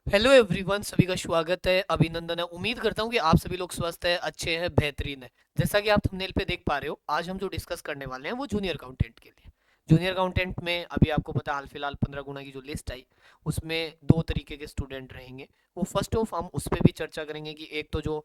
Hello everyone, सभी का स्वागत है, अभिनंदन है। उम्मीद करता हूँ कि आप सभी लोग स्वस्थ हैं, अच्छे हैं, बेहतरीन है। जैसा कि आप थंबनेल पे देख पा रहे हो, आज हम जो डिस्कस करने वाले हैं वो जूनियर अकाउंटेंट के लिए। जूनियर अकाउंटेंट में अभी आपको पता, हाल फिलहाल 15 गुना की जो लिस्ट आई, उसमें दो तरीके के स्टूडेंट रहेंगे। वो फर्स्ट ऑफ हम उस पर भी चर्चा करेंगे कि एक तो जो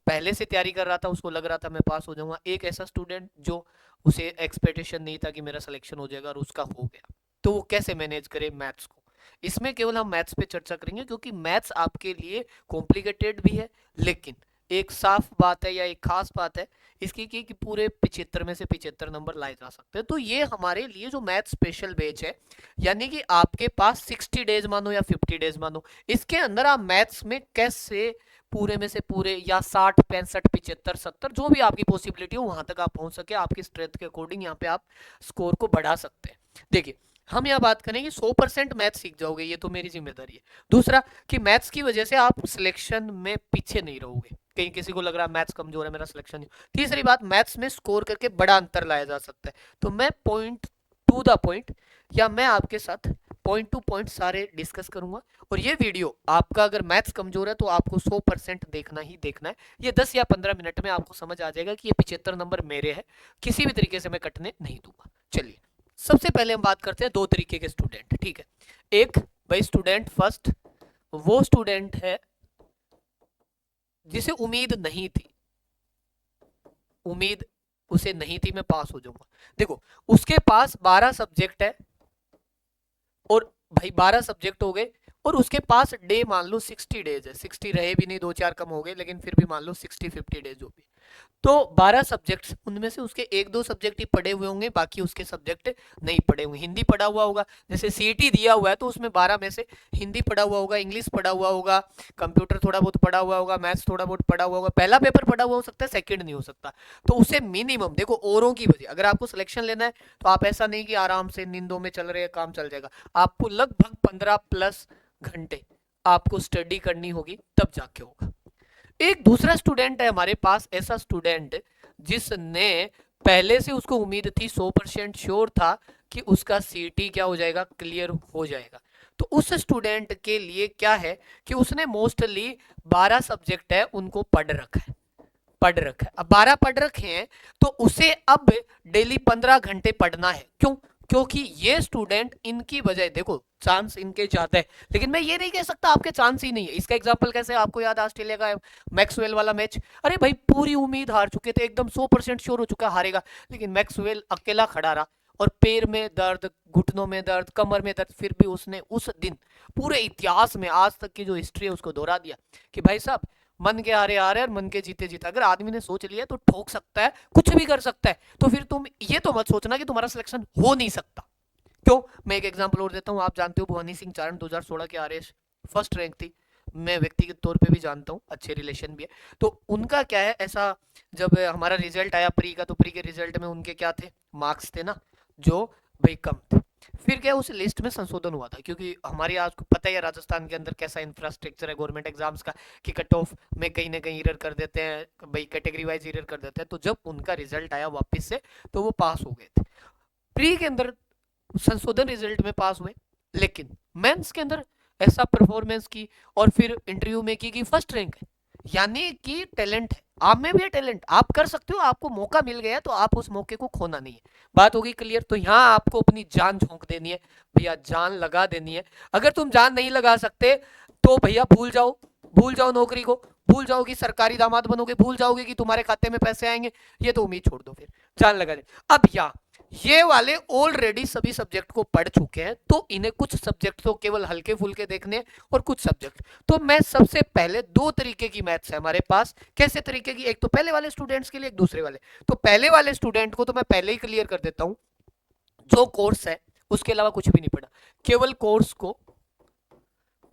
पहले से तैयारी कर रहा था, उसको लग रहा था मैं पास हो जाऊंगा। एक ऐसा स्टूडेंट जो उसे एक्सपेक्टेशन नहीं था कि मेरा सिलेक्शन हो जाएगा और उसका हो गया, तो वो कैसे मैनेज करे मैथ्स को। इसमें केवल हम मैथ्स पे चर्चा करेंगे, क्योंकि मैथ्स आपके लिए कॉम्प्लिकेटेड भी है, लेकिन एक साफ बात है या एक खास बात है इसकी कि पूरे 75 में से 75 नंबर लाए जा सकते हैं। तो ये हमारे लिए जो मैथ स्पेशल बैच है, यानी कि आपके पास 60 डेज मानो या 50 डेज मानो, इसके अंदर आप मैथ्स में कैसे पूरे में से पूरे या 60 65 75 70 जो भी आपकी पॉसिबिलिटी हो वहां तक आप पहुंच सके, आपकी स्ट्रेंथ के अकॉर्डिंग यहाँ पे आप स्कोर को बढ़ा सकते हैं। देखिए, हम यहाँ बात करें कि 100% मैथ सीख जाओगे, ये तो मेरी जिम्मेदारी है। दूसरा, कि मैथ्स की वजह से आप सिलेक्शन में पीछे नहीं रहोगे, कहीं किसी को लग रहा है मैथ्स कमजोर है, मेरा सिलेक्शन नहीं। तीसरी बात, मैथ्स में स्कोर करके बड़ा अंतर लाया जा सकता है। तो मैं पॉइंट टू द पॉइंट, या मैं आपके साथ पॉइंट टू पॉइंट सारे डिस्कस करूंगा। और ये वीडियो आपका अगर मैथ्स कमजोर है तो आपको 100% देखना ही देखना है। ये 10 या 15 मिनट में आपको समझ आ जाएगा कि ये 75 नंबर मेरे हैं, किसी भी तरीके से मैं कटने नहीं दूंगा। चलिए, सबसे पहले हम बात करते हैं दो तरीके के स्टूडेंट, ठीक है। एक, भाई स्टूडेंट फर्स्ट, वो स्टूडेंट है जिसे उम्मीद नहीं थी, उम्मीद उसे नहीं थी मैं पास हो जाऊंगा। देखो, उसके पास 12 सब्जेक्ट है, और भाई 12 सब्जेक्ट हो गए, और उसके पास डे मान लो 60 डेज है। 60 रहे भी नहीं, दो चार कम हो गए, लेकिन फिर भी मान लो 60 50 डेज जो भी। तो 12 सब्जेक्ट्स, उनमें से उसके एक दो सब्जेक्ट ही पढ़े हुए होंगे, बाकी उसके सब्जेक्ट नहीं पढ़े होंगे। हिंदी पढ़ा हुआ होगा, जैसे सीईटी दिया हुआ है तो उसमें 12 में से हिंदी पढ़ा हुआ होगा, इंग्लिश पढ़ा हुआ होगा, कंप्यूटर थोड़ा बहुत पढ़ा हुआ होगा, मैथ्स थोड़ा बहुत पढ़ा हुआ होगा। पहला पेपर पढ़ा हुआ हो सकता है, सेकंड नहीं हो सकता। तो उसे मिनिमम, देखो औरों की वजह, अगर आपको सिलेक्शन लेना है तो आप ऐसा नहीं कि आराम से नींदों में चल रहे हैं काम चल जाएगा। आपको लगभग 15+ घंटे आपको स्टडी करनी होगी, तब जाके होगा। एक दूसरा स्टूडेंट है हमारे पास, ऐसा स्टूडेंट जिसने पहले से उसको उम्मीद थी, 100% श्योर था कि उसका सीटी क्या हो जाएगा, क्लियर हो जाएगा। तो उस स्टूडेंट के लिए क्या है कि उसने मोस्टली 12 सब्जेक्ट है उनको पढ़ रखा है, पढ़ रखा है। अब 12 पढ़ रखे हैं तो उसे अब डेली 15 घंटे पढ़ना है। क्यों? क्योंकि ये स्टूडेंट, इनकी वजह, देखो चांस इनके ज्यादा है, लेकिन मैं ये नहीं कह सकता आपके चांस ही नहीं है। इसका एग्जांपल कैसे, आपको याद है ऑस्ट्रेलिया का मैक्सवेल वाला मैच? अरे भाई, पूरी उम्मीद हार चुके थे, एकदम 100% श्योर हो चुका हारेगा, लेकिन मैक्सवेल अकेला खड़ा रहा, और पैर में दर्द, घुटनों में दर्द, कमर में दर्द, फिर भी उसने उस दिन पूरे इतिहास में आज तक की जो हिस्ट्री है उसको दोहरा दिया कि भाई साहब, मन के हारे हारे और मन के जीते जीता। अगर आदमी ने सोच लिया तो ठोक सकता है, कुछ भी कर सकता है। तो फिर तुम ये तो मत सोचना कि तुम्हारा सिलेक्शन हो नहीं सकता। क्यों? मैं एक एग्जांपल और देता हूँ। आप जानते हो भवानी सिंह चारण 2016 के आरएस फर्स्ट रैंक थी, मैं व्यक्तिगत तौर पे भी जानता हूँ, अच्छे रिलेशन भी है। तो उनका क्या है ऐसा, जब हमारा रिजल्ट आया प्री का, तो प्री के रिजल्ट में उनके क्या थे, मार्क्स थे ना, जो भाई कम थे। फिर क्या, उस लिस्ट में संशोधन हुआ था, क्योंकि हमारी आज को पता ही है राजस्थान के अंदर कैसा इंफ्रास्ट्रक्चर है गवर्नमेंट एग्जाम्स का, कि कट ऑफ में कहीं ना कहीं इरर कर देते हैं भाई, कैटेगरी वाइज इरर कर देते हैं। तो जब उनका रिजल्ट आया वापस से, तो वो पास हो गए थे प्री के अंदर, संशोधन रिजल्ट में पास हुए। लेकिन मेंस के अंदर ऐसा परफॉर्मेंस की, और फिर इंटरव्यू में की फर्स्ट रैंक है। यानी कि टैलेंट है, आप में भी है टैलेंट, आप कर सकते हो, आपको मौका मिल गया तो आप उस मौके को खोना नहीं है। बात होगी क्लियर? तो यहाँ आपको अपनी जान झोंक देनी है भैया, जान लगा देनी है। अगर तुम जान नहीं लगा सकते तो भैया भूल जाओ, भूल जाओ नौकरी को, भूल जाओ कि सरकारी दामाद बनोगे, भूल जाओगे कि तुम्हारे खाते में पैसे आएंगे, ये तो उम्मीद छोड़ दो, फिर जान लगा दे। अब ये वाले ऑलरेडी सभी सब्जेक्ट को पढ़ चुके हैं, तो इन्हें कुछ सब्जेक्ट तो केवल हल्के फुल्के देखने, और कुछ सब्जेक्ट तो मैं सबसे पहले, दो तरीके की मैथ्स है हमारे पास। कैसे तरीके की? एक तो पहले वाले स्टूडेंट्स के लिए, एक दूसरे वाले। तो पहले वाले स्टूडेंट को तो मैं पहले ही क्लियर कर देता हूं, जो कोर्स है उसके अलावा कुछ भी नहीं पढ़ा, केवल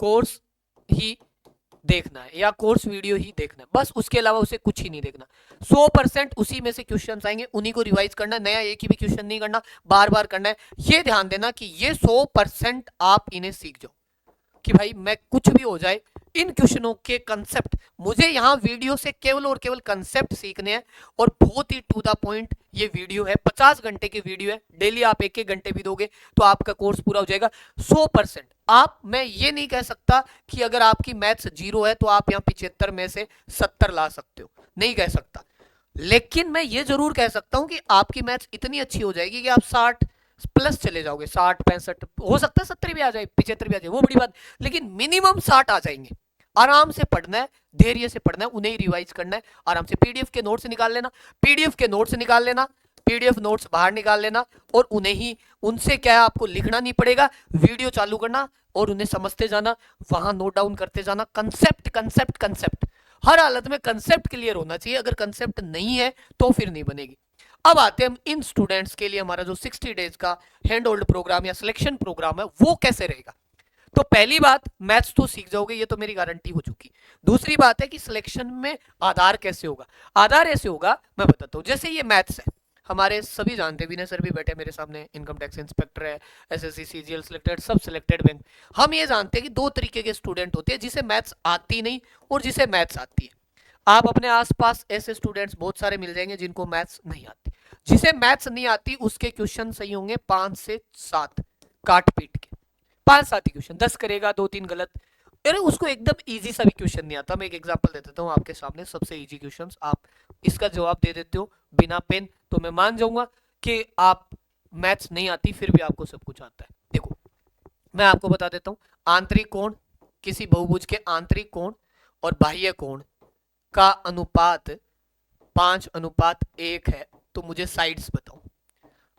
कोर्स ही देखना है, या कोर्स वीडियो ही देखना है, बस उसके अलावा उसे कुछ ही नहीं देखना। 100% उसी में से क्वेश्चन आएंगे, उन्हीं को रिवाइज करना, नया एक ही भी क्वेश्चन नहीं करना, बार बार करना है। ये ध्यान देना कि ये 100% आप इन्हें सीख जाओ, कि भाई मैं कुछ भी हो जाए, इन क्वेश्चनों के कंसेप्ट मुझे यहाँ वीडियो से केवल और केवल कंसेप्ट सीखने हैं, और बहुत ही टू द पॉइंट ये वीडियो है। 50 घंटे की वीडियो है, डेली आप एक एक घंटे भी दोगे तो आपका कोर्स पूरा हो जाएगा 100%। आप, मैं ये नहीं कह सकता कि अगर आपकी मैथ्स 0 है तो आप यहाँ 75 में से 70 ला सकते हो, नहीं कह सकता, लेकिन मैं ये जरूर कह सकता हूं कि आपकी मैथ्स इतनी अच्छी हो जाएगी कि आप 60 प्लस चले जाओगे, 60 65, हो सकता है 70 भी आ जाए, 75 भी आ जाए, वो बड़ी बात, लेकिन मिनिमम 60 आ जाएंगे। आराम से पढ़ना है, धैर्य से पढ़ना है, उन्हें रिवाइज करना है आराम से। पीडीएफ के नोट्स निकाल लेना, पीडीएफ के नोट्स निकाल लेना, पीडीएफ नोट्स बाहर निकाल लेना, और उन्हें ही, उनसे क्या है, आपको लिखना नहीं पड़ेगा, वीडियो चालू करना और उन्हें समझते जाना, वहां नोट डाउन करते जाना। कंसेप्ट कंसेप्ट कंसेप्ट, हर हालत में कंसेप्ट क्लियर होना चाहिए, अगर कंसेप्ट नहीं है तो फिर नहीं बनेगी। अब आते हैं हम इन स्टूडेंट्स के लिए, हमारा जो 60 डेज का हैंड होल्ड प्रोग्राम या सिलेक्शन प्रोग्राम है वो कैसे रहेगा। तो पहली बात, मैथ्स तो सीख जाओगे, ये तो मेरी गारंटी हो चुकी। दूसरी बात है कि सिलेक्शन में आधार कैसे होगा। आधार ऐसे होगा, मैं बताता हूं। जैसे ये मैथ्स है, हमारे सभी जानते, विनय सर भी बैठे मेरे सामने, इनकम टैक्स इंस्पेक्टर है, एसएससी सीजीएल सिलेक्टेड, सब सिलेक्टेड बैंक। हम ये जानते हैं कि दो तरीके के स्टूडेंट होते हैं, जिसे मैथ्स आती नहीं और जिसे मैथ्स आती है। आप अपने आसपास ऐसे स्टूडेंट्स बहुत सारे मिल जाएंगे जिनको मैथ्स नहीं आती। जिसे मैथ्स नहीं आती उसके क्वेश्चन सही होंगे 5 से 7, काट पीट के 5-7 क्वेश्चन, 10 करेगा, 2-3 गलत। अरे उसको एकदम इजी सा भी क्वेश्चन नहीं आता। मैं एक एग्जांपल दे देता हूँ आपके सामने, सबसे इजी क्वेश्चन, आप इसका जवाब दे देते हो बिना पेन तो मैं मान जाऊंगा कि आप मैथ्स नहीं आती, फिर भी आपको सब कुछ आता है। देखो मैं आपको बता देता हूँ, आंतरिक कोण, किसी बहुभुज के आंतरिक कोण और बाह्य कोण का अनुपात 5:1 है, तो मुझे साइड्स बताओ।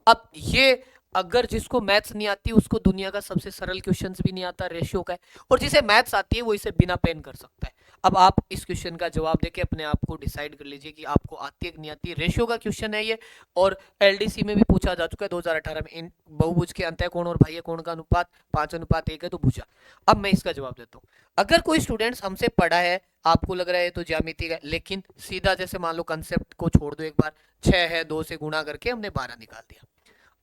अब ये, अगर जिसको मैथ्स नहीं आती उसको दुनिया का सबसे सरल क्वेश्चंस भी नहीं आता, रेशियो का है, और जिसे मैथ्स आती है वो इसे बिना पेन कर सकता है। अब आप इस क्वेश्चन का जवाब देके अपने आप को डिसाइड कर लीजिए कि आपको आती है कि नहीं आती है। रेशियो का क्वेश्चन है ये, और एलडीसी में भी पूछा जा चुका है 2018 में। इन बहुभुज के अंतः कोण और बाह्य कोण का अनुपात 5:1 है, तो भुजा। अब मैं इसका जवाब देता हूँ। अगर कोई स्टूडेंट्स हमसे पढ़ा है, आपको लग रहा है तो ज्यामिति का, लेकिन सीधा जैसे मान लो कंसेप्ट को छोड़ दो एक बार, 6 है 2 से गुणा करके हमने 12 निकाल दिया।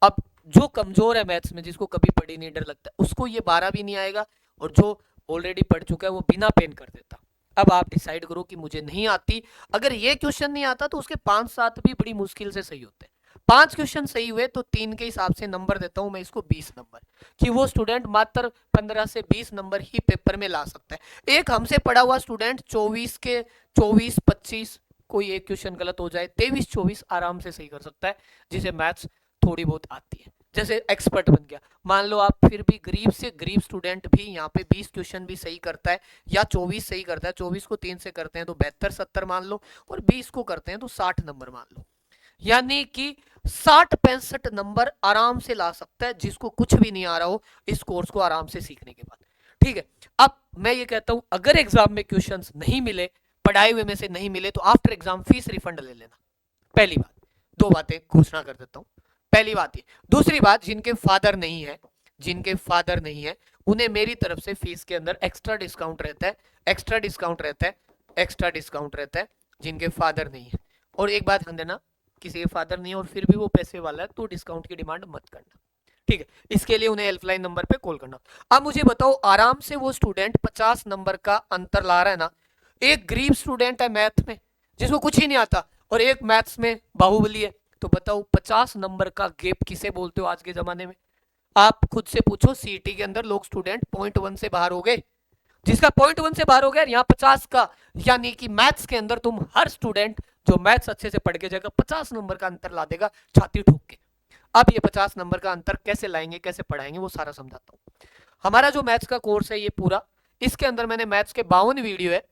अब जो कमजोर है मैथ्स में, जिसको कभी पढ़ी नहीं, डर लगता है, उसको ये 12 भी नहीं आएगा, और जो ऑलरेडी पढ़ चुका है वो बिना पेन कर देता। अब आप डिसाइड करो कि मुझे नहीं आती। अगर ये क्वेश्चन नहीं आता तो उसके 5-7 भी बड़ी मुश्किल से सही होते हैं। 5 क्वेश्चन सही हुए तो 3 के हिसाब से नंबर देता हूं मैं इसको 20 नंबर, कि वो स्टूडेंट मात्र 15 से 20 नंबर ही पेपर में ला सकता है। एक हमसे पढ़ा हुआ स्टूडेंट 24 के 24-25, कोई एक क्वेश्चन गलत हो जाए, 23-24 आराम से सही कर सकता है, जिसे मैथ्स थोड़ी बहुत आती है, जैसे एक्सपर्ट बन गया। मान लो आप फिर भी गरीब से गरीब स्टूडेंट भी यहाँ पे 20 क्वेश्चन भी सही करता है, या 24 सही करता है, 24 को 3 से करते हैं तो 72-70 मान लो, और 20 को करते हैं तो 60 नंबर मान लो, यानी कि 60-65 नंबर आराम से ला सकता है, जिसको कुछ भी नहीं आ रहा हो इस कोर्स को आराम से सीखने के बाद। ठीक है, अब मैं ये कहता हूं, अगर एग्जाम में क्वेश्चंस नहीं मिले, पढ़ाए हुए में से नहीं मिले, तो आफ्टर एग्जाम फीस रिफंड ले लेना। पहली बात। दो बातें घोषणा कर देता हूं। पहली बात ये। दूसरी बात, जिनके फादर नहीं है, जिनके फादर नहीं है, उन्हें मेरी तरफ से फीस के अंदर एक्स्ट्रा डिस्काउंट रहता है, एक्स्ट्रा डिस्काउंट रहता है, एक्स्ट्रा डिस्काउंट रहता है, जिनके फादर नहीं है। और एक बात ध्यान देना, किसी के फादर नहीं है और फिर भी वो पैसे वाला है तो डिस्काउंट की डिमांड मत करना। ठीक है, इसके लिए उन्हें हेल्पलाइन नंबर पे कॉल करना। अब मुझे बताओ, आराम से वो स्टूडेंट 50 नंबर का अंतर ला रहा है ना। एक गरीब स्टूडेंट है मैथ में, जिसको कुछ ही नहीं आता, और एक मैथ्स में बाहुबली है, तो बताओ 50 नंबर का गैप किसे बोलते हो आज के जमाने में। आप खुद से पूछो, सीटी के अंदर लोग स्टूडेंट 0.1 से बाहर हो गए, जिसका 0.1 से बाहर हो गया, यहाँ 50 का, यानी कि मैथ्स के अंदर तुम हर स्टूडेंट जो मैथ्स अच्छे से पढ़ के जाएगा 50 नंबर का अंतर ला देगा छाती ठोक के। अब ये 50 नंबर का अंतर कैसे लाएंगे, कैसे पढ़ाएंगे, वो सारा समझाता हूँ। हमारा जो मैथ्स का कोर्स है ये पूरा, इसके अंदर मैंने मैथ्स के 52 वीडियो है,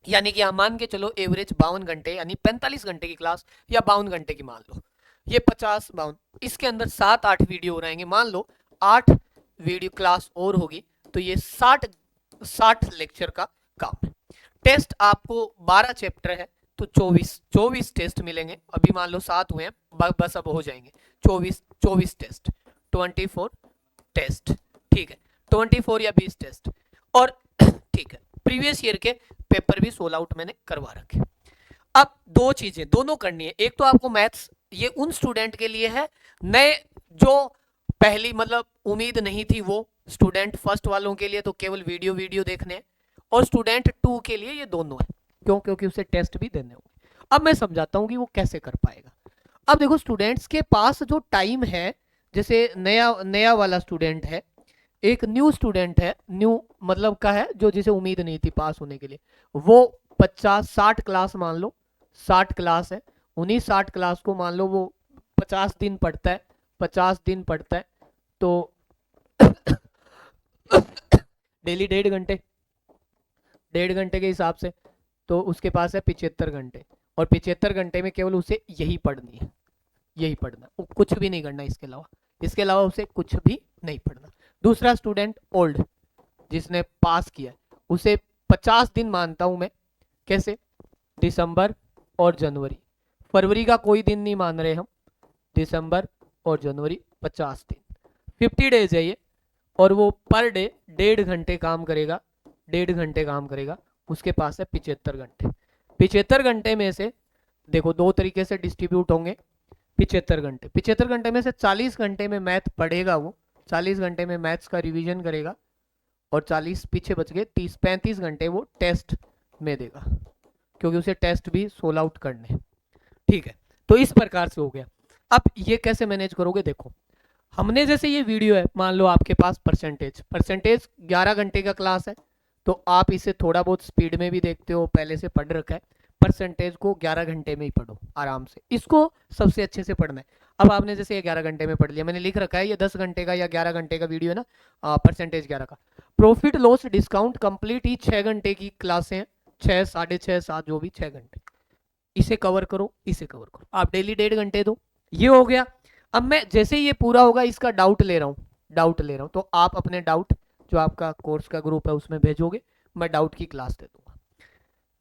यानी कि आप मान के चलो एवरेज 52 घंटे, यानी 45 घंटे की क्लास, या 52 घंटे की मान लो, ये 50-52, इसके अंदर 7-8 वीडियो हो रहेंगे, मान लो 8 वीडियो क्लास और होगी, तो ये 60 लेक्चर का काम है। टेस्ट आपको 12 चैप्टर है तो 24 टेस्ट मिलेंगे। अभी मान लो 7 हुए हैं, बस अब हो जाएंगे 24 टेस्ट, 24 टेस्ट। ठीक है, 24 या 20 टेस्ट, और ठीक है, प्रीवियस ईयर के पेपर भी 16 आउट मैंने करवा रखे। अब दो चीजें दोनों करनी है। एक तो आपको मैथ्स, ये उन स्टूडेंट के लिए है नए, जो पहली मतलब उम्मीद नहीं थी, वो स्टूडेंट फर्स्ट वालों के लिए तो केवल वीडियो देखने हैं, और स्टूडेंट 2 के लिए ये दोनों है। क्यों? क्योंकि उसे टेस्ट भी देने होंगे। अब मैं समझाता हूँ कि वो कैसे कर पाएगा। अब देखो स्टूडेंट्स के पास जो टाइम है, जैसे नया नया वाला स्टूडेंट है, एक न्यू स्टूडेंट है, न्यू मतलब का है जो जिसे उम्मीद नहीं थी पास होने के लिए, वो 50-60 क्लास मान लो, 60 क्लास है, उन्हीं 60 क्लास को मान लो वो 50 दिन पढ़ता है, 50 दिन पढ़ता है तो डेली 1.5 घंटे, 1.5 घंटे के हिसाब से तो उसके पास है 75 घंटे, और 75 घंटे में केवल उसे यही पढ़नी है, यही पढ़ना, वो कुछ भी नहीं करना इसके अलावा उसे कुछ भी नहीं पढ़ना। दूसरा स्टूडेंट ओल्ड जिसने पास किया उसे 50 दिन मानता हूं मैं। कैसे? दिसंबर और जनवरी, फरवरी का कोई दिन नहीं मान रहे हम, दिसंबर और जनवरी 50 दिन, 50 डेज है ये, और वो पर डे 1.5 घंटे काम करेगा, 1.5 घंटे काम करेगा, उसके पास है 75 घंटे। 75 घंटे में से देखो दो तरीके से डिस्ट्रीब्यूट होंगे 75 घंटे, 75 घंटे में से 40 घंटे में मैथ पढ़ेगा वो, 40 घंटे में मैथ्स का रिवीजन करेगा, और 40 पीछे बच गए, 30-35 घंटे वो टेस्ट में देगा, क्योंकि उसे टेस्ट भी सोल आउट करने। ठीक है, तो इस प्रकार से हो गया। अब ये कैसे मैनेज करोगे? देखो हमने जैसे ये वीडियो है, मान लो आपके पास परसेंटेज 11 घंटे का क्लास है, तो आप इसे थोड़ा बहुत स्पीड में भी देखते हो, पहले से पढ़ रखा है, परसेंटेज को 11 घंटे में ही पढ़ो आराम से, इसको सबसे अच्छे से पढ़ना है। अब आपने जैसे ये 11 घंटे में पढ़ लिया, मैंने लिख रखा है ये 10 घंटे का या 11 घंटे का वीडियो है ना, परसेंटेज 11 का। प्रॉफिट लॉस डिस्काउंट कंप्लीट ही 6 घंटे की क्लासें हैं, 6, 6.5, 7 जो भी 6 घंटे, इसे कवर करो, इसे कवर करो, आप डेली 1.5 घंटे दो, ये हो गया। अब मैं जैसे ही ये पूरा होगा इसका डाउट ले रहा हूँ, डाउट ले रहा हूँ, तो आप अपने डाउट जो आपका कोर्स का ग्रुप है उसमें भेजोगे, मैं डाउट की क्लास दे दूंगा।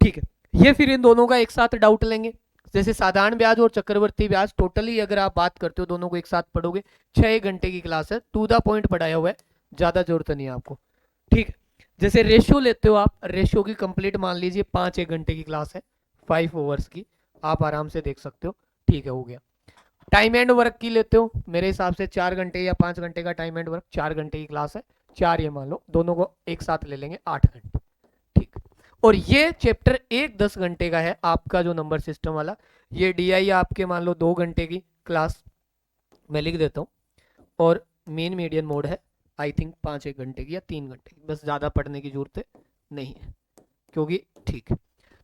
ठीक है, ये फिर इन दोनों का एक साथ डाउट लेंगे, जैसे साधारण ब्याज और चक्रवर्ती ब्याज टोटली अगर आप बात करते हो दोनों को एक साथ पढ़ोगे, 6 घंटे की क्लास है, टू द पॉइंट पढ़ाया हुआ है, ज्यादा जरूरत नहीं है आपको। ठीक है, जैसे रेशियो लेते हो आप, रेशियो की कंप्लीट मान लीजिए 5 1 घंटे की क्लास है, 5 ओवर्स की, आप आराम से देख सकते हो। ठीक है, हो गया। टाइम एंड वर्क की लेते हो, मेरे हिसाब से 4 घंटे या 5 घंटे का टाइम एंड वर्क, 4 घंटे की क्लास है, 4 ये मान लो, दोनों को एक साथ ले लेंगे 8 घंटे। ठीक, और ये चैप्टर एक 10 घंटे का है आपका जो नंबर सिस्टम वाला, ये डीआई आपके मान लो 2 घंटे की क्लास, मैं लिख देता हूँ, और मेन मीडियन मोड है आई थिंक 5 1 घंटे की या 3 घंटे की, बस ज़्यादा पढ़ने की जरूरत नहीं है क्योंकि ठीक है।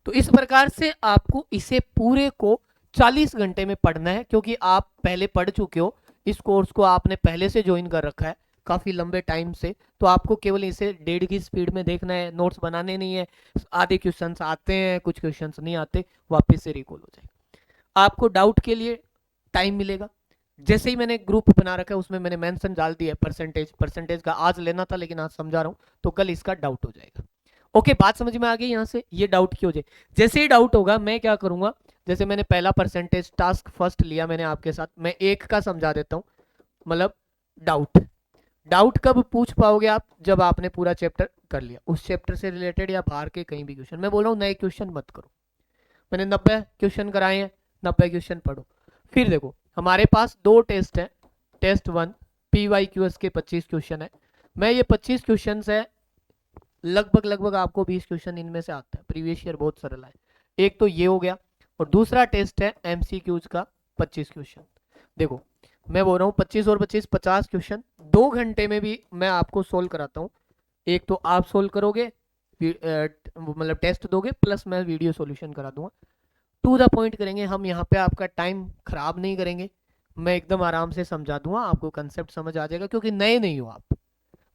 तो इस प्रकार से आपको इसे पूरे को 40 घंटे में पढ़ना है, क्योंकि आप पहले पढ़ चुके हो, इस कोर्स को आपने पहले से ज्वाइन कर रखा है काफ़ी लंबे टाइम से, तो आपको केवल इसे 1.5 की स्पीड में देखना है, नोट्स बनाने नहीं है। आधे क्वेश्चंस आते हैं, कुछ क्वेश्चंस नहीं आते, वापस से रिकॉल हो जाएगा। आपको डाउट के लिए टाइम मिलेगा, जैसे ही मैंने ग्रुप बना रखा है उसमें मैंने मेंशन डाल दिया है परसेंटेज का, आज लेना था लेकिन आज समझा रहा हूँ, तो कल इसका डाउट हो जाएगा। ओके, बात समझ में आ गई यहाँ से, ये डाउट क्यों हो जाए। जैसे ही डाउट होगा मैं क्या करूंगा, जैसे मैंने पहला परसेंटेज टास्क फर्स्ट लिया मैंने आपके साथ, मैं एक का समझा देता हूँ, मतलब डाउट, डाउट कब पूछ पाओगे आप, जब आपने पूरा चैप्टर कर लिया, उस चैप्टर से रिलेटेड या बाहर के कहीं भी क्वेश्चन, मैं बोल रहा हूँ नए क्वेश्चन मत करो, मैंने 90 क्वेश्चन कराए हैं, 90 क्वेश्चन पढ़ो। फिर देखो हमारे पास दो टेस्ट है, टेस्ट 1 PYQS के 25 क्वेश्चन है, मैं ये 25 क्वेश्चन है, लगभग आपको 20 क्वेश्चन इनमें से आता है, प्रीवियस ईयर बहुत सरल है, एक तो ये हो गया, और दूसरा टेस्ट है MCQs का 25 क्वेश्चन। देखो मैं बोल रहा हूँ 25 और 25 50 क्वेश्चन 2 घंटे में भी मैं आपको सोल्व कराता हूँ, एक तो आप सोल्व करोगे, मतलब टेस्ट दोगे, प्लस मैं वीडियो सॉल्यूशन करा दूंगा, टू द पॉइंट करेंगे हम, यहाँ पे आपका टाइम खराब नहीं करेंगे, मैं एकदम आराम से समझा दूंगा, आपको कंसेप्ट समझ आ जाएगा, क्योंकि नए नहीं हो आप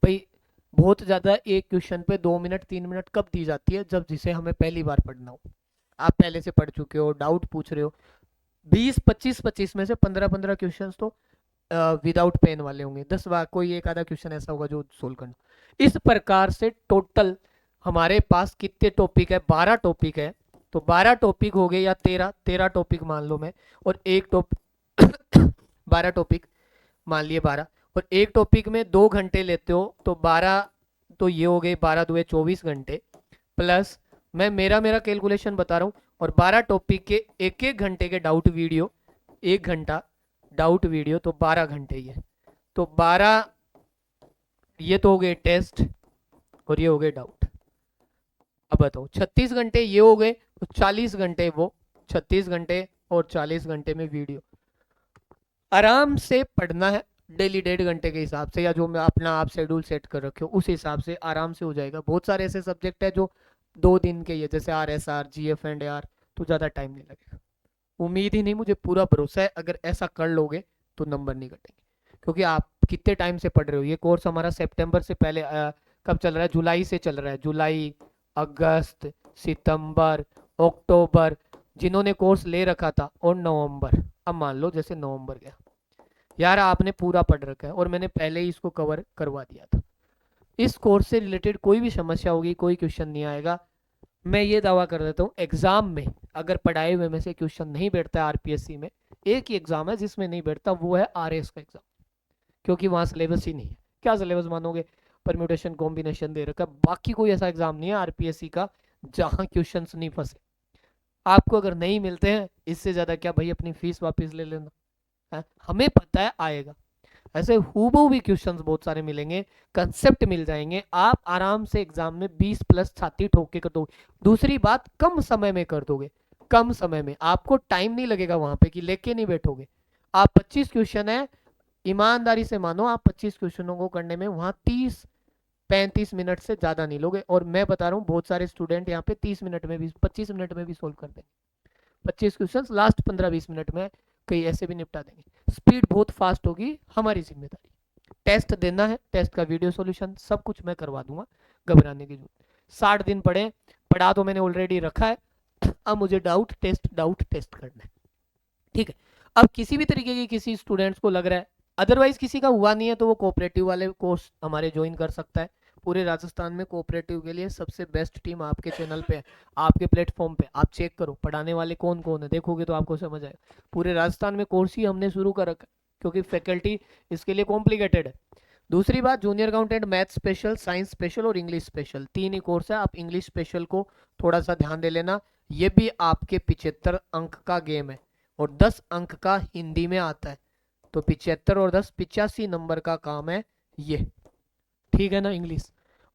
भाई। बहुत ज़्यादा एक क्वेश्चन पे 2 मिनट 3 मिनट कब दी जाती है, जब जिसे हमें पहली बार पढ़ना हो, आप पहले से पढ़ चुके हो, डाउट पूछ रहे हो। 20 25 में से 15 क्वेश्चन तो विदाउट पेन वाले होंगे, 10 बार कोई एक आधा क्वेश्चन ऐसा होगा जो सोल्व करना। इस प्रकार से टोटल हमारे पास कितने टॉपिक है, 12 टॉपिक है, तो 12 टॉपिक हो गए, या 13 टॉपिक मान लो मैं, और एक टॉपिक 12 टॉपिक मान लिए 12, और एक टॉपिक में 2 घंटे लेते हो, तो 12, तो ये हो गए 12 2 24 घंटे, प्लस मैं मेरा कैलकुलेशन बता रहा हूँ, और 12 टॉपिक के एक एक घंटे के डाउट वीडियो, 1 घंटा डाउट वीडियो, तो 12 घंटे ये, तो 12 ये तो हो गए टेस्ट, और ये हो गए डाउट, अब बताओ 36 घंटे ये हो गए, तो 40 घंटे वो, 36 घंटे और 40 घंटे में वीडियो। आराम से पढ़ना है डेली 1.5 घंटे के हिसाब से, या जो मैं अपना आप शेड्यूल सेट कर रखे हो उस हिसाब से आराम से हो जाएगा। बहुत सारे ऐसे सब्जेक्ट है जो 2 दिन के ही है, जैसे RSR GF&AR, तो ज़्यादा टाइम नहीं लगेगा। उम्मीद ही नहीं, मुझे पूरा भरोसा है अगर ऐसा कर लोगे तो नंबर नहीं कटेंगे। क्योंकि आप कितने टाइम से पढ़ रहे हो, ये कोर्स हमारा सितंबर से पहले कब चल रहा है, जुलाई से चल रहा है, जुलाई, अगस्त, सितंबर, अक्टूबर, जिन्होंने कोर्स ले रखा था, और नवंबर। अब मान लो जैसे नवंबर गया, यार आपने पूरा पढ़ रखा है और मैंने पहले ही इसको कवर करवा दिया था। इस कोर्स से रिलेटेड कोई भी समस्या होगी, कोई क्वेश्चन नहीं आएगा, मैं ये दावा कर देता हूँ एग्जाम में अगर पढ़ाए हुए में से क्वेश्चन नहीं बैठता है RPSC में, एक ही एग्जाम है जिसमें नहीं बैठता, वो है RS का एग्जाम। क्योंकि वहाँ सिलेबस ही नहीं है। क्या सिलेबस मानोगे, परम्यूटेशन कॉम्बिनेशन दे रखा है, बाकी कोई ऐसा एग्जाम नहीं है RPSC का जहाँ क्वेश्चन नहीं फंसे। आपको अगर नहीं मिलते हैं, इससे ज्यादा क्या भाई, अपनी फीस वापस ले लेना है, हमें पता है आएगा। ऐसे हूबहू भी क्वेश्चंस बहुत सारे मिलेंगे, कंसेप्ट मिल जाएंगे, आप आराम से एग्जाम में 20+ छाती ठोक के कर दोगे। दूसरी बात, कम समय में कर दोगे, कम समय में, आपको टाइम नहीं लगेगा वहां पे कि लेके नहीं बैठोगे। आप 25 क्वेश्चन है, ईमानदारी से मानो आप 25 क्वेश्चनों को करने में वहां 30-35 मिनट से ज्यादा नहीं लोगे। और मैं बता रहा हूँ बहुत सारे स्टूडेंट यहाँ पे 30 मिनट में भी, 25 मिनट में भी सोल्व कर देंगे। 25 क्वेश्चन लास्ट 15-20 मिनट में कई ऐसे भी निपटा देंगे। स्पीड बहुत फास्ट होगी, हमारी जिम्मेदारी। टेस्ट देना है, टेस्ट का वीडियो सॉल्यूशन सब कुछ मैं करवा दूंगा, घबराने की जरूरत। 60 दिन पढ़ा तो मैंने ऑलरेडी रखा है, अब मुझे डाउट टेस्ट करना है, ठीक है। अब किसी भी तरीके की किसी स्टूडेंट्स को लग रहा है, अदरवाइज किसी का हुआ नहीं है, तो वो कोऑपरेटिव वाले कोर्स हमारे ज्वाइन कर सकता है। पूरे राजस्थान में कोऑपरेटिव के लिए सबसे बेस्ट टीम आपके चैनल पे है, आपके प्लेटफॉर्म पे। आप चेक करो पढ़ाने वाले कौन कौन है, देखोगे तो आपको समझ आएगा। पूरे राजस्थान में कोर्स ही हमने शुरू कर रखा है, क्योंकि फैकल्टी इसके लिए कॉम्प्लिकेटेड है। दूसरी बात, junior accountant math special, science special और इंग्लिश स्पेशल, 3 ही कोर्स है। आप इंग्लिश स्पेशल को थोड़ा सा ध्यान दे लेना, ये भी आपके 75 अंक का गेम है, और 10 अंक का हिंदी में आता है, तो 75 और 10 85 नंबर का काम है ये, ठीक है ना इंग्लिश।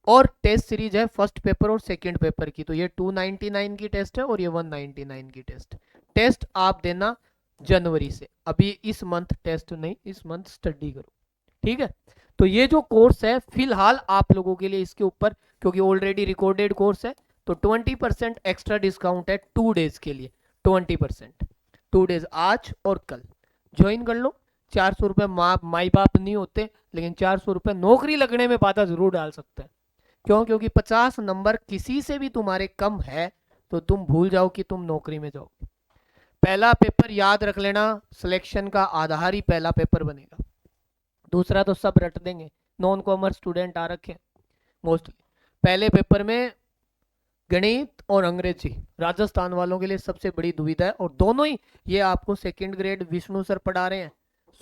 और टेस्ट सीरीज है फर्स्ट पेपर और सेकंड पेपर की, तो ये 299 की टेस्ट है और ये 199 की टेस्ट आप देना जनवरी से। अभी इस मंथ टेस्ट नहीं, इस मंथ स्टडी करो, ठीक है। तो ये जो कोर्स है फिलहाल आप लोगों के लिए इसके ऊपर, क्योंकि ऑलरेडी रिकॉर्डेड कोर्स है, तो 20% एक्स्ट्रा डिस्काउंट है 2 डेज के लिए। 20% 2 डेज, आज और कल ज्वाइन कर लो। 400 रुपये माई बाप नहीं होते, लेकिन 400 रुपये नौकरी लगने में बाधा जरूर डाल सकते हैं। क्यों? क्योंकि 50 नंबर किसी से भी तुम्हारे कम है तो तुम भूल जाओ कि तुम नौकरी में जाओगे। पहला पेपर याद रख लेना, सिलेक्शन का आधार ही पहला पेपर बनेगा, दूसरा तो सब रट देंगे। नॉन कॉमर्स स्टूडेंट आ रखे मोस्टली। पहले पेपर में गणित और अंग्रेजी राजस्थान वालों के लिए सबसे बड़ी दुविधा है, और दोनों ही ये आपको सेकंड ग्रेड विष्णु सर पढ़ा रहे हैं।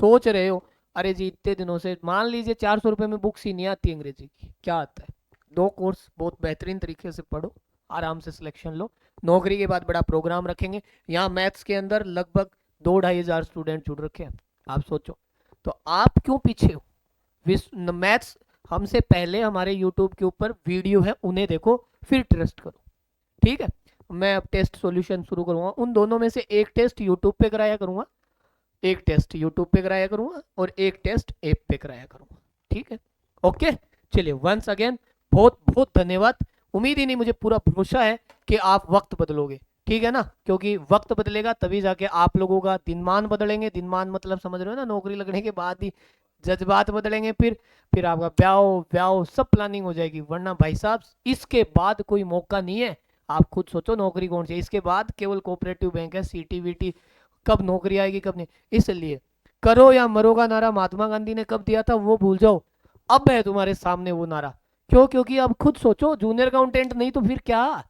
सोच रहे हो अरे जी इतने दिनों से, मान लीजिए 400 रुपये में बुक्स ही नहीं आती अंग्रेजी की, क्या आता है? 2 कोर्स बहुत बेहतरीन तरीके से पढ़ो, आराम से सिलेक्शन लो। नौकरी के बाद बड़ा प्रोग्राम रखेंगे। यहाँ मैथ्स के अंदर लगभग 2-2.5 हज़ार स्टूडेंट जुड़ रखे हैं, आप सोचो। तो आप क्यों पीछे हो? मैथ्स हमसे पहले हमारे यूट्यूब के ऊपर वीडियो है, उन्हें देखो, फिर ट्रस्ट करो, ठीक है। मैं अब टेस्ट सॉल्यूशन शुरू करूंगा, उन दोनों में से एक टेस्ट यूट्यूब पे कराया करूंगा, एक टेस्ट यूट्यूब पे कराया करूंगा, और एक टेस्ट ऐप पे कराया करूंगा, ठीक है। ओके, चलिए वंस अगेन बहुत बहुत धन्यवाद। उम्मीद ही नहीं, मुझे पूरा भरोसा है कि आप वक्त बदलोगे, ठीक है ना, क्योंकि वक्त बदलेगा तभी जाके आप लोगों का दिनमान बदलेंगे। दिनमान मतलब समझ रहे हो ना, नौकरी लगने के बाद ही जज्बात बदलेंगे, फिर आपका ब्याह ब्याह सब प्लानिंग हो जाएगी। वरना भाई साहब इसके बाद कोई मौका नहीं है। आप खुद सोचो नौकरी कौन सी, इसके बाद केवल कोऑपरेटिव बैंक है, CT-VT, कब नौकरी आएगी कब नहीं। इसलिए करो या मरो का नारा महात्मा गांधी ने कब दिया था वो भूल जाओ, अब है तुम्हारे सामने वो नारा। क्यों? क्योंकि अब खुद सोचो, जूनियर अकाउंटेंट नहीं तो फिर क्या।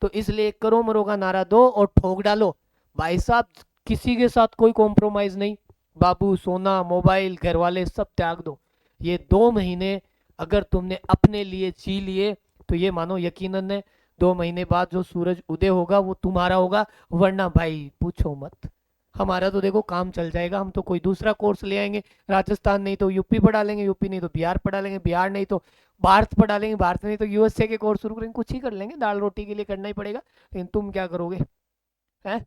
तो इसलिए करो मरो का नारा दो और ठोक डालो भाई साहब, किसी के साथ कोई कॉम्प्रोमाइज नहीं। बाबू सोना, मोबाइल, घर वाले सब त्याग दो। ये 2 महीने अगर तुमने अपने लिए जी लिए तो ये मानो यकीनन है 2 महीने बाद जो सूरज उदय होगा वो तुम्हारा होगा, वरना भाई पूछो मत। हमारा तो देखो काम चल जाएगा, हम तो कोई दूसरा कोर्स ले आएंगे, राजस्थान नहीं तो यूपी पढ़ा लेंगे, यूपी नहीं तो बिहार पढ़ा लेंगे, बिहार नहीं तो भारत पढ़ा लेंगे, भारत नहीं तो यूएसए के कोर्स शुरू करेंगे, कुछ ही कर लेंगे, दाल रोटी के लिए करना ही पड़ेगा। लेकिन तुम क्या करोगे? हैं?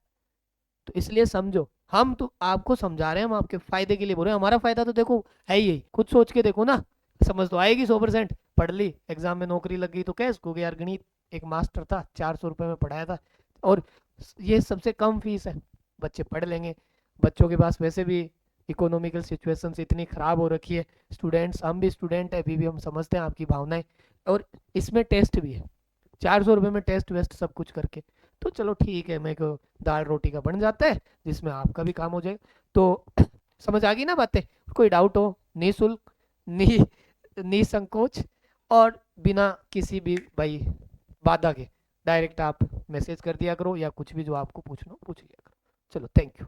तो इसलिए समझो, हम तो आपको समझा रहे हैं, हम आपके फायदे के लिए बोल रहे हैं, हमारा फायदा तो देखो है ही यही, खुद सोच के देखो ना, समझ तो आएगी 100%। पढ़ ली, एग्जाम में नौकरी लग गई तो क्या इसको कि यार गणित एक मास्टर था 400 रुपये में पढ़ाया था, और ये सबसे कम फीस है, बच्चे पढ़ लेंगे। बच्चों के पास वैसे भी इकोनॉमिकल सिचुएशंस इतनी ख़राब हो रखी है, स्टूडेंट्स, हम भी स्टूडेंट है अभी भी, हम समझते हैं आपकी भावनाएं, और इसमें टेस्ट भी है, 400 रुपये में टेस्ट वेस्ट सब कुछ करके, तो चलो ठीक है, मेरे को दाल रोटी का बन जाता है, जिसमें आपका भी काम हो जाएगा। तो समझ आ गई ना बातें? कोई डाउट हो, निःशुल्क, नि निसंकोच, और बिना किसी भी भाई बाधा के डायरेक्ट आप मैसेज कर दिया करो, या कुछ भी जो आपको पूछना हो पूछ लिया करो। चलो, थैंक यू।